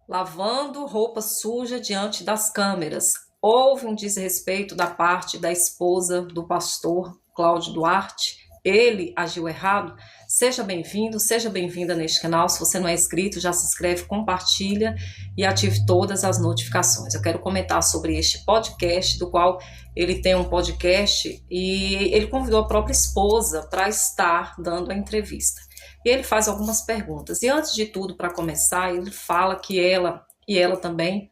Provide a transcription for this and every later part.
lavando roupa suja diante das câmeras. Houve um desrespeito da parte da esposa do pastor Cláudio Duarte. Ele agiu errado. Seja bem-vindo, seja bem-vinda neste canal. Se você não é inscrito, já se inscreve, compartilha e ative todas as notificações. Eu quero comentar sobre este podcast, do qual ele tem um podcast e ele convidou a própria esposa para estar dando a entrevista. E ele faz algumas perguntas. E antes de tudo, para começar, ele fala que ela e ela também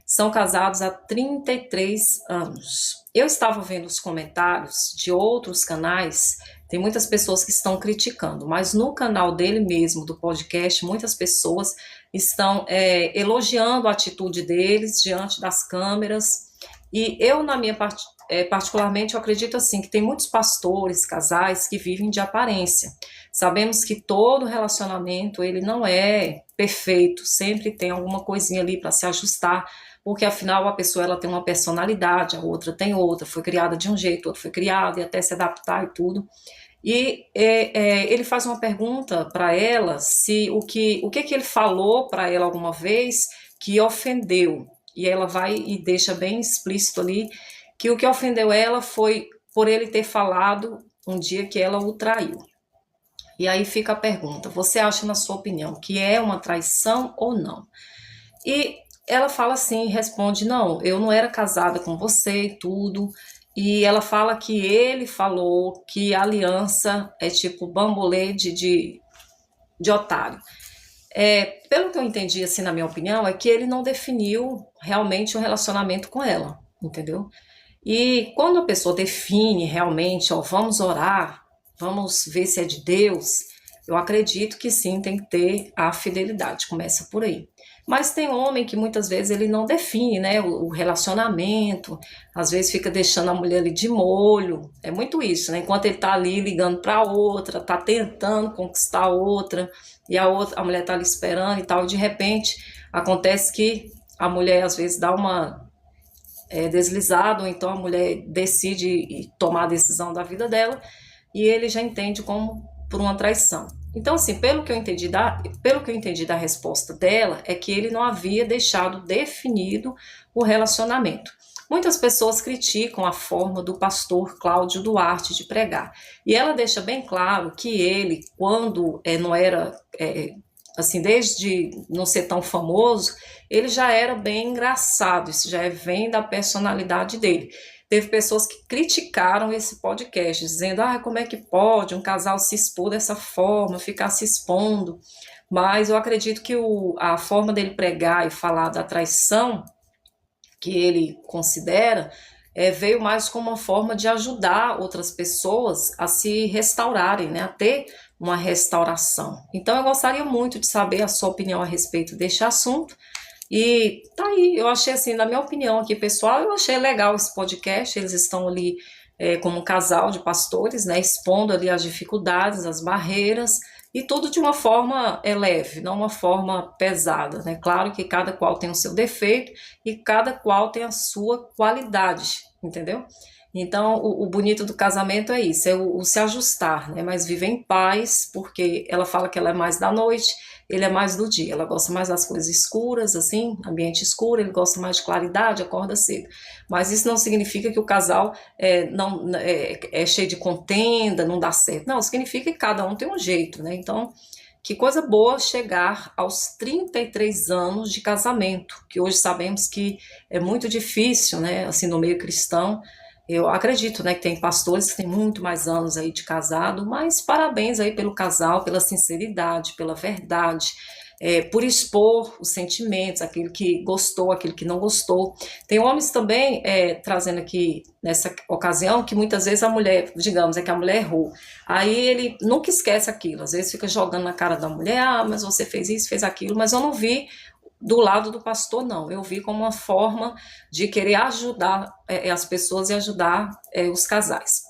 são casados há 33 anos. Eu estava vendo os comentários de outros canais, tem muitas pessoas que estão criticando, mas no canal dele mesmo, do podcast, muitas pessoas estão elogiando a atitude deles diante das câmeras. E eu, na minha parte, particularmente, eu acredito assim, que tem muitos pastores, casais, que vivem de aparência. Sabemos que todo relacionamento, ele não é perfeito, sempre tem alguma coisinha ali para se ajustar, porque afinal a pessoa ela tem uma personalidade, a outra tem outra, foi criada de um jeito, outra foi criada, e até se adaptar e tudo. E ele faz uma pergunta para ela, se o que ele falou para ela alguma vez que ofendeu, e ela vai e deixa bem explícito ali, que o que ofendeu ela foi por ele ter falado um dia que ela o traiu. E aí fica a pergunta, você acha, na sua opinião, que é uma traição ou não? E ela fala assim, responde, não, eu não era casada com você e tudo. E ela fala que ele falou que a aliança é tipo bambolê de otário. Pelo que eu entendi, assim, na minha opinião, é que ele não definiu realmente um relacionamento com ela, entendeu? E quando a pessoa define realmente, ó, vamos orar, vamos ver se é de Deus, eu acredito que sim, tem que ter a fidelidade, começa por aí. Mas tem homem que muitas vezes ele não define, né, o relacionamento, às vezes fica deixando a mulher ali de molho, é muito isso, né, enquanto ele tá ali ligando para outra, tá tentando conquistar a outra, e a mulher tá ali esperando e tal, e de repente acontece que a mulher às vezes dá uma deslizada, ou então a mulher decide tomar a decisão da vida dela, e ele já entende como por uma traição. Então, assim, pelo que eu entendi da resposta dela, é que ele não havia deixado definido o relacionamento. Muitas pessoas criticam a forma do pastor Cláudio Duarte de pregar. E ela deixa bem claro que ele, quando não era, assim, desde não ser tão famoso, ele já era bem engraçado, isso já vem da personalidade dele. Teve pessoas que criticaram esse podcast, dizendo, como é que pode um casal se expor dessa forma, ficar se expondo. Mas eu acredito que a forma dele pregar e falar da traição, que ele considera, veio mais como uma forma de ajudar outras pessoas a se restaurarem, né, a ter uma restauração. Então eu gostaria muito de saber a sua opinião a respeito deste assunto. E tá aí, eu achei assim, na minha opinião aqui, pessoal, eu achei legal esse podcast, eles estão ali como um casal de pastores, né, expondo ali as dificuldades, as barreiras, e tudo de uma forma leve, não uma forma pesada, né, claro que cada qual tem o seu defeito, e cada qual tem a sua qualidade, entendeu? Então, o bonito do casamento é isso, é o se ajustar, né, mas viver em paz, porque ela fala que ela é mais da noite, ele é mais do dia, ela gosta mais das coisas escuras, assim, ambiente escuro, ele gosta mais de claridade, acorda cedo. Mas isso não significa que o casal não é cheio de contenda, não dá certo. Não, significa que cada um tem um jeito, né? Então, que coisa boa chegar aos 33 anos de casamento, que hoje sabemos que é muito difícil, né? Assim, no meio cristão, eu acredito, né, que tem pastores que têm muito mais anos aí de casado, mas parabéns aí pelo casal, pela sinceridade, pela verdade, por expor os sentimentos, aquilo que gostou, aquilo que não gostou. Tem homens também trazendo aqui nessa ocasião que muitas vezes a mulher, digamos, que a mulher errou. Aí ele nunca esquece aquilo, às vezes fica jogando na cara da mulher, mas você fez isso, fez aquilo, mas eu não vi do lado do pastor, não. Eu vi como uma forma de querer ajudar as pessoas e ajudar os casais.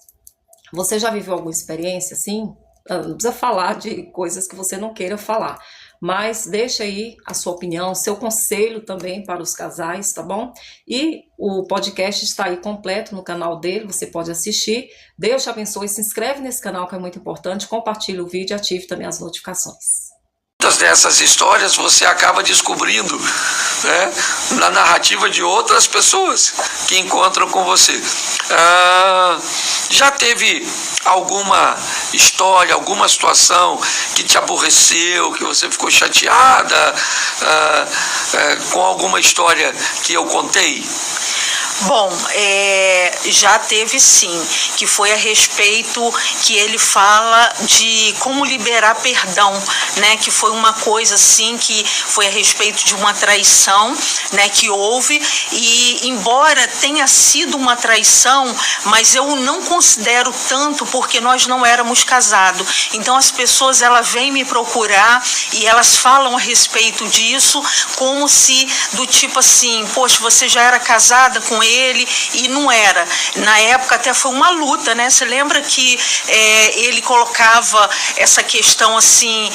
Você já viveu alguma experiência assim? Não precisa falar de coisas que você não queira falar, mas deixa aí a sua opinião, seu conselho também para os casais, tá bom? E o podcast está aí completo no canal dele, você pode assistir. Deus te abençoe, se inscreve nesse canal que é muito importante, compartilhe o vídeo e ative também as notificações. muitas dessas histórias você acaba descobrindo, né, na narrativa de outras pessoas que encontram com você. Já teve alguma história, alguma situação que te aborreceu, que você ficou chateada com alguma história que eu contei? Bom, já teve sim, que foi a respeito que ele fala de como liberar perdão, né? Que foi uma coisa assim, que foi a respeito de uma traição, né? Que houve, e embora tenha sido uma traição, mas eu não considero tanto, porque nós não éramos casados. Então as pessoas, elas vêm me procurar e elas falam a respeito disso, como se do tipo assim, poxa, você já era casada com ele, e não era. Na época até foi uma luta, né? Você lembra que ele colocava essa questão assim,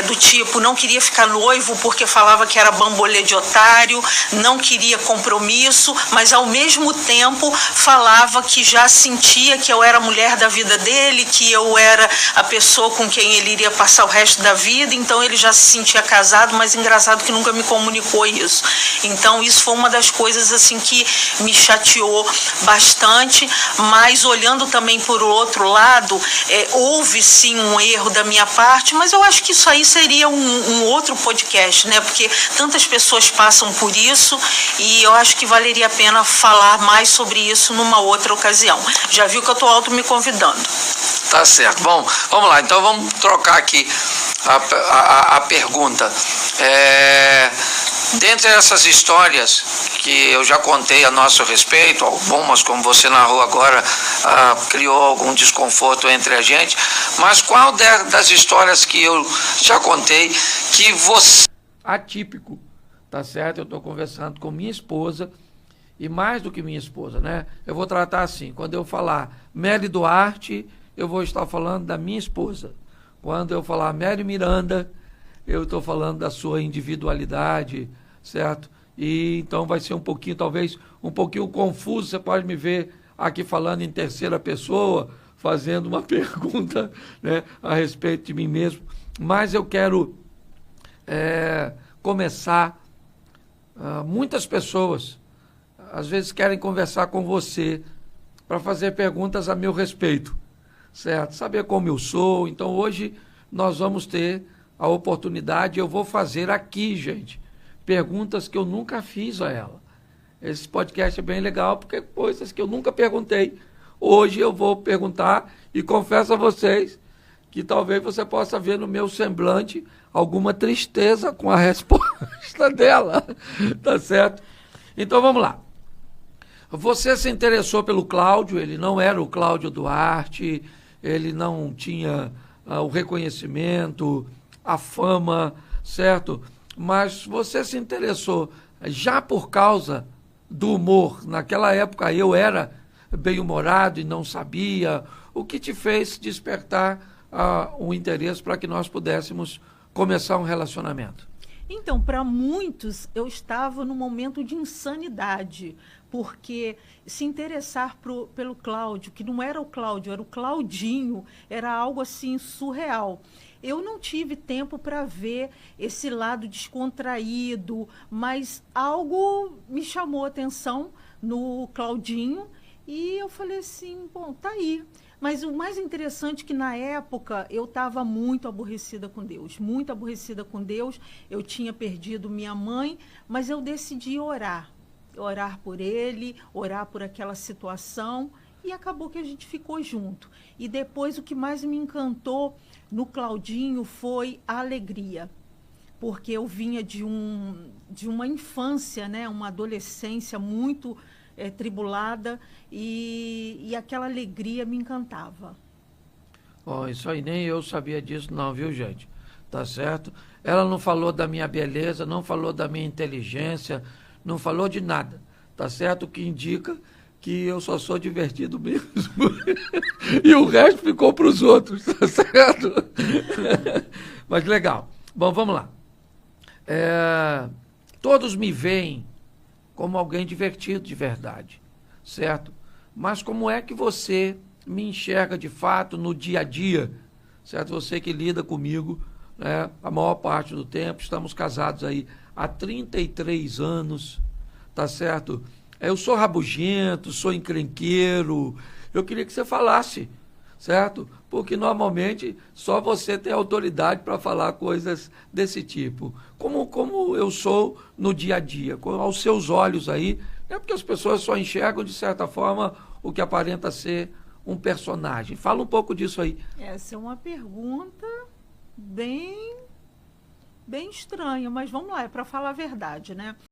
do tipo, não queria ficar noivo porque falava que era bambolê de otário, não queria compromisso, mas ao mesmo tempo falava que já sentia que eu era a mulher da vida dele, que eu era a pessoa com quem ele iria passar o resto da vida, então ele já se sentia casado, mas engraçado que nunca me comunicou isso. Então isso foi uma das coisas assim que me chateou bastante, mas olhando também por outro lado, houve sim um erro da minha parte, mas eu acho que isso aí seria um outro podcast, né? Porque tantas pessoas passam por isso e eu acho que valeria a pena falar mais sobre isso numa outra ocasião. Já viu que eu estou auto me convidando. Tá certo. Bom, vamos lá. Então vamos trocar aqui a pergunta. Dentre essas histórias que eu já contei a nosso respeito, algumas como você narrou agora, criou algum desconforto entre a gente, mas qual das histórias que eu já contei que você... Atípico, tá certo? Eu estou conversando com minha esposa, e mais do que minha esposa, né? Eu vou tratar assim, quando eu falar Mary Duarte, eu vou estar falando da minha esposa. Quando eu falar Mary Miranda, eu estou falando da sua individualidade, certo? E então vai ser um pouquinho, talvez, um pouquinho confuso. Você pode me ver aqui falando em terceira pessoa, fazendo uma pergunta, né, a respeito de mim mesmo. Mas eu quero começar. Muitas pessoas, às vezes, querem conversar com você para fazer perguntas a meu respeito, certo? Saber como eu sou. Então, hoje, nós vamos ter a oportunidade, eu vou fazer aqui, gente, perguntas que eu nunca fiz a ela. Esse podcast é bem legal, porque coisas que eu nunca perguntei, hoje eu vou perguntar, e confesso a vocês que talvez você possa ver no meu semblante alguma tristeza com a resposta dela, tá certo? Então vamos lá. Você se interessou pelo Cláudio, ele não era o Cláudio Duarte, ele não tinha o reconhecimento, a fama, certo? Mas você se interessou já por causa do humor. Naquela época eu era bem-humorado e não sabia. O que te fez despertar um interesse para que nós pudéssemos começar um relacionamento? Então, para muitos, eu estava num momento de insanidade, porque se interessar pelo Cláudio, que não era o Cláudio, era o Claudinho, era algo assim surreal. Eu não tive tempo para ver esse lado descontraído, mas algo me chamou a atenção no Claudinho e eu falei assim, bom, tá aí. Mas o mais interessante é que na época eu estava muito aborrecida com Deus, muito aborrecida com Deus. Eu tinha perdido minha mãe, mas eu decidi orar por ele, orar por aquela situação, e acabou que a gente ficou junto. E depois o que mais me encantou no Claudinho foi a alegria, porque eu vinha de uma infância, né, uma adolescência muito tribulada, e aquela alegria me encantava. Isso aí nem eu sabia disso não, viu, gente? Tá certo? Ela não falou da minha beleza, não falou da minha inteligência, não falou de nada, tá certo? O que indica que eu só sou divertido mesmo. E o resto ficou para os outros, tá certo? Mas legal. Bom, vamos lá. Todos me veem como alguém divertido de verdade, certo? Mas como é que você me enxerga de fato no dia a dia, certo? Você que lida comigo né? A maior parte do tempo, estamos casados aí há 33 anos, tá certo? Eu sou rabugento, sou encrenqueiro, eu queria que você falasse, certo? Porque normalmente só você tem autoridade para falar coisas desse tipo. Como eu sou no dia a dia, aos seus olhos aí, é porque as pessoas só enxergam, de certa forma, o que aparenta ser um personagem. Fala um pouco disso aí. Essa é uma pergunta bem estranha, mas vamos lá, é para falar a verdade, né?